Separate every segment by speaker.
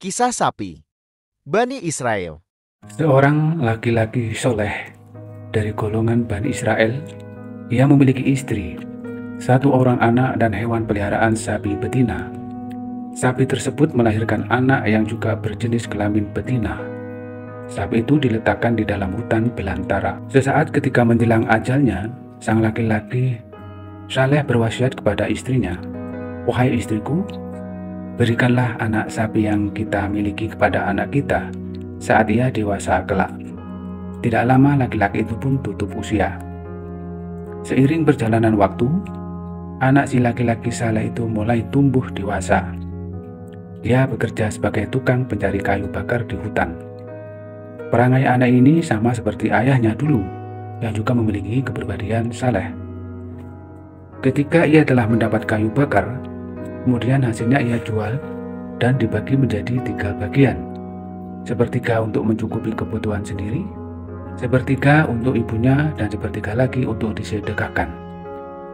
Speaker 1: Kisah sapi Bani Israel.
Speaker 2: Seorang laki-laki soleh dari golongan Bani Israel, ia memiliki istri, satu orang anak dan hewan peliharaan sapi betina. Sapi tersebut melahirkan anak yang juga berjenis kelamin betina. Sapi itu diletakkan di dalam hutan belantara. Sesaat ketika menjelang ajalnya, sang laki-laki saleh berwasiat kepada istrinya, "Wahai istriku, berikanlah anak sapi yang kita miliki kepada anak kita saat ia dewasa kelak." Tidak lama laki-laki itu pun tutup usia. Seiring perjalanan waktu, anak si laki-laki saleh itu mulai tumbuh dewasa. Dia bekerja sebagai tukang pencari kayu bakar di hutan. Perangai anak ini sama seperti ayahnya dulu, yang juga memiliki kepribadian saleh. Ketika ia telah mendapat kayu bakar, kemudian hasilnya ia jual dan dibagi menjadi 3 bagian. Sepertiga untuk mencukupi kebutuhan sendiri, sepertiga untuk ibunya, dan sepertiga lagi untuk disedekahkan.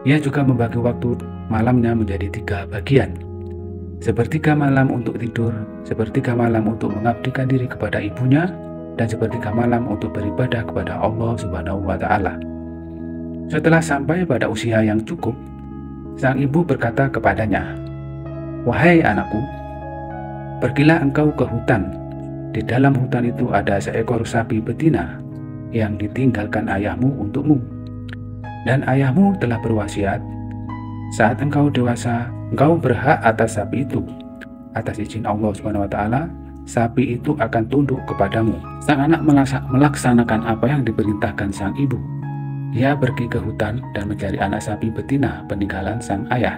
Speaker 2: Ia juga membagi waktu malamnya menjadi 3 bagian. Sepertiga malam untuk tidur, sepertiga malam untuk mengabdikan diri kepada ibunya, dan sepertiga malam untuk beribadah kepada Allah Subhanahu wa Ta'ala. Setelah sampai pada usia yang cukup, sang ibu berkata kepadanya, "Wahai anakku, pergilah engkau ke hutan. Di dalam hutan itu ada seekor sapi betina yang ditinggalkan ayahmu untukmu. Dan ayahmu telah berwasiat, saat engkau dewasa, engkau berhak atas sapi itu. Atas izin Allah Subhanahu wa Ta'ala, sapi itu akan tunduk kepadamu." Sang anak melaksanakan apa yang diperintahkan sang ibu. Ia pergi ke hutan dan mencari anak sapi betina peninggalan sang ayah.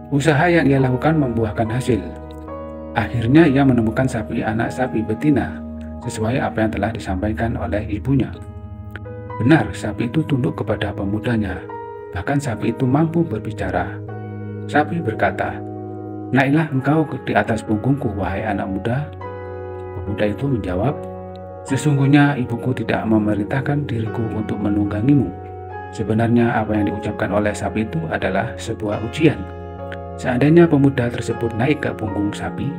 Speaker 2: Usaha yang ia lakukan membuahkan hasil. Akhirnya ia menemukan anak sapi betina sesuai apa yang telah disampaikan oleh ibunya. Benar, sapi itu tunduk kepada pemudanya. Bahkan sapi itu mampu berbicara. Sapi berkata, "Naiklah engkau di atas punggungku, wahai anak muda." Pemuda itu menjawab, "Sesungguhnya ibuku tidak memerintahkan diriku untuk menunggangimu." Sebenarnya apa yang diucapkan oleh sapi itu adalah sebuah ujian. Seandainya pemuda tersebut naik ke punggung sapi,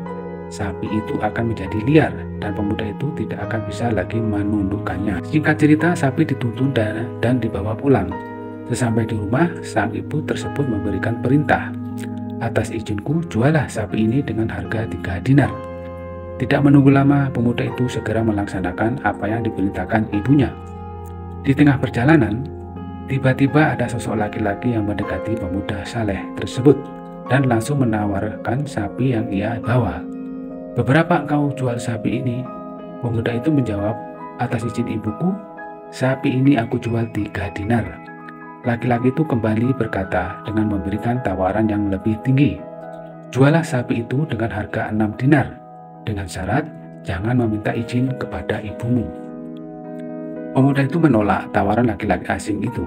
Speaker 2: sapi itu akan menjadi liar dan pemuda itu tidak akan bisa lagi menundukkannya. Singkat cerita, sapi dituntun dan dibawa pulang. Sesampai di rumah, sang ibu tersebut memberikan perintah, "Atas izinku, jualah sapi ini dengan harga 3 dinar." Tidak menunggu lama, pemuda itu segera melaksanakan apa yang diperintahkan ibunya. Di tengah perjalanan, tiba-tiba ada sosok laki-laki yang mendekati pemuda saleh tersebut dan langsung menawarkan sapi yang ia bawa. "Berapa engkau jual sapi ini?" Pemuda itu menjawab, "Atas izin ibuku, sapi ini aku jual 3 dinar." Laki-laki itu kembali berkata dengan memberikan tawaran yang lebih tinggi, "Jualah sapi itu dengan harga 6 dinar, dengan syarat jangan meminta izin kepada ibumu." Pemuda itu menolak tawaran laki-laki asing itu.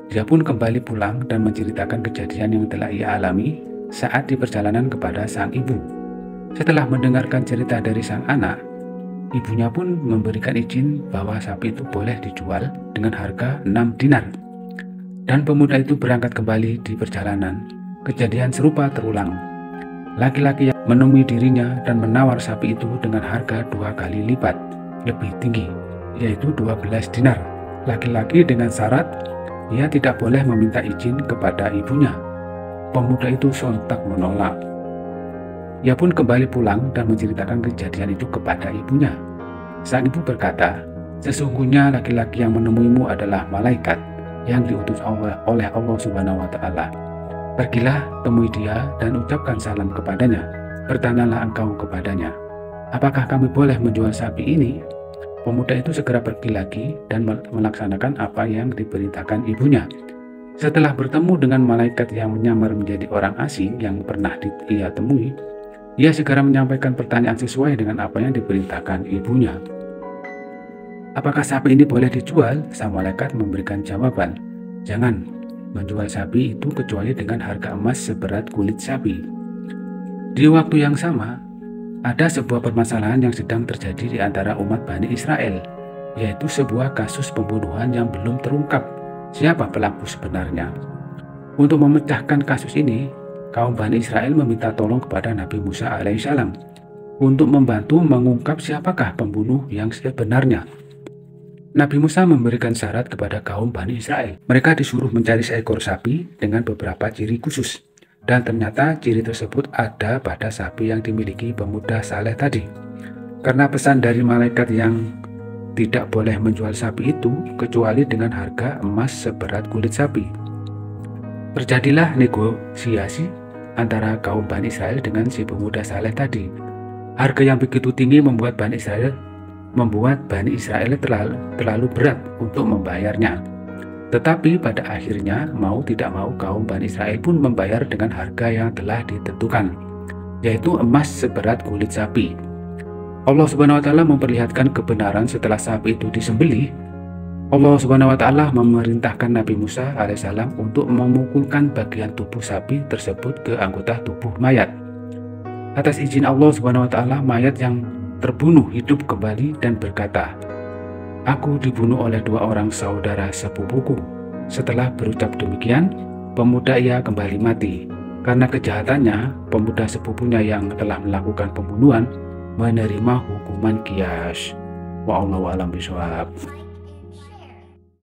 Speaker 2: Dia pun kembali pulang dan menceritakan kejadian yang telah ia alami saat di perjalanan kepada sang ibu. Setelah mendengarkan cerita dari sang anak, ibunya pun memberikan izin bahwa sapi itu boleh dijual dengan harga 6 dinar. Dan pemuda itu berangkat kembali di perjalanan. Kejadian serupa terulang. Laki-laki yang menemui dirinya dan menawar sapi itu dengan harga 2 kali lipat lebih tinggi, yaitu 12 dinar. Laki-laki dengan syarat ia tidak boleh meminta izin kepada ibunya. Pemuda itu sontak menolak. Ia pun kembali pulang dan menceritakan kejadian itu kepada ibunya. Sang ibu berkata, "Sesungguhnya laki-laki yang menemuimu adalah malaikat yang diutus oleh Allah Subhanahu wa Ta'ala. Pergilah, temui dia dan ucapkan salam kepadanya. Bertanyalah engkau kepadanya, apakah kami boleh menjual sapi ini?" Pemuda itu segera pergi lagi dan melaksanakan apa yang diperintahkan ibunya. Setelah bertemu dengan malaikat yang menyamar menjadi orang asing yang pernah ia temui, ia segera menyampaikan pertanyaan sesuai dengan apa yang diperintahkan ibunya. "Apakah sapi ini boleh dijual?" Sang malaikat memberikan jawaban, "Jangan menjual sapi itu kecuali dengan harga emas seberat kulit sapi." Di waktu yang sama, ada sebuah permasalahan yang sedang terjadi di antara umat Bani Israel, yaitu sebuah kasus pembunuhan yang belum terungkap siapa pelaku sebenarnya. Untuk memecahkan kasus ini, kaum Bani Israel meminta tolong kepada Nabi Musa alaihissalam. untuk membantu mengungkap siapakah pembunuh yang sebenarnya. Nabi Musa memberikan syarat kepada kaum Bani Israel. Mereka disuruh mencari seekor sapi dengan beberapa ciri khusus. Dan ternyata ciri tersebut ada pada sapi yang dimiliki pemuda saleh tadi. Karena pesan dari malaikat yang tidak boleh menjual sapi itu kecuali dengan harga emas seberat kulit sapi. Terjadilah negosiasi antara kaum Bani Israel dengan si pemuda saleh tadi. Harga yang begitu tinggi membuat Bani Israel terlalu berat untuk membayarnya. Tetapi pada akhirnya mau tidak mau kaum Bani Israel pun membayar dengan harga yang telah ditentukan, yaitu emas seberat kulit sapi. Allah Subhanahu wa Ta'ala memperlihatkan kebenaran setelah sapi itu disembelih. Allah Subhanahu wa Ta'ala memerintahkan Nabi Musa alaihissalam untuk memukulkan bagian tubuh sapi tersebut ke anggota tubuh mayat. Atas izin Allah Subhanahu wa Ta'ala, mayat yang terbunuh hidup kembali dan berkata, "Aku dibunuh oleh 2 orang saudara sepupuku." Setelah berucap demikian, pemuda ia kembali mati. Karena kejahatannya, pemuda sepupunya yang telah melakukan pembunuhan menerima hukuman qiyas. Wallahu a'lam bishawab.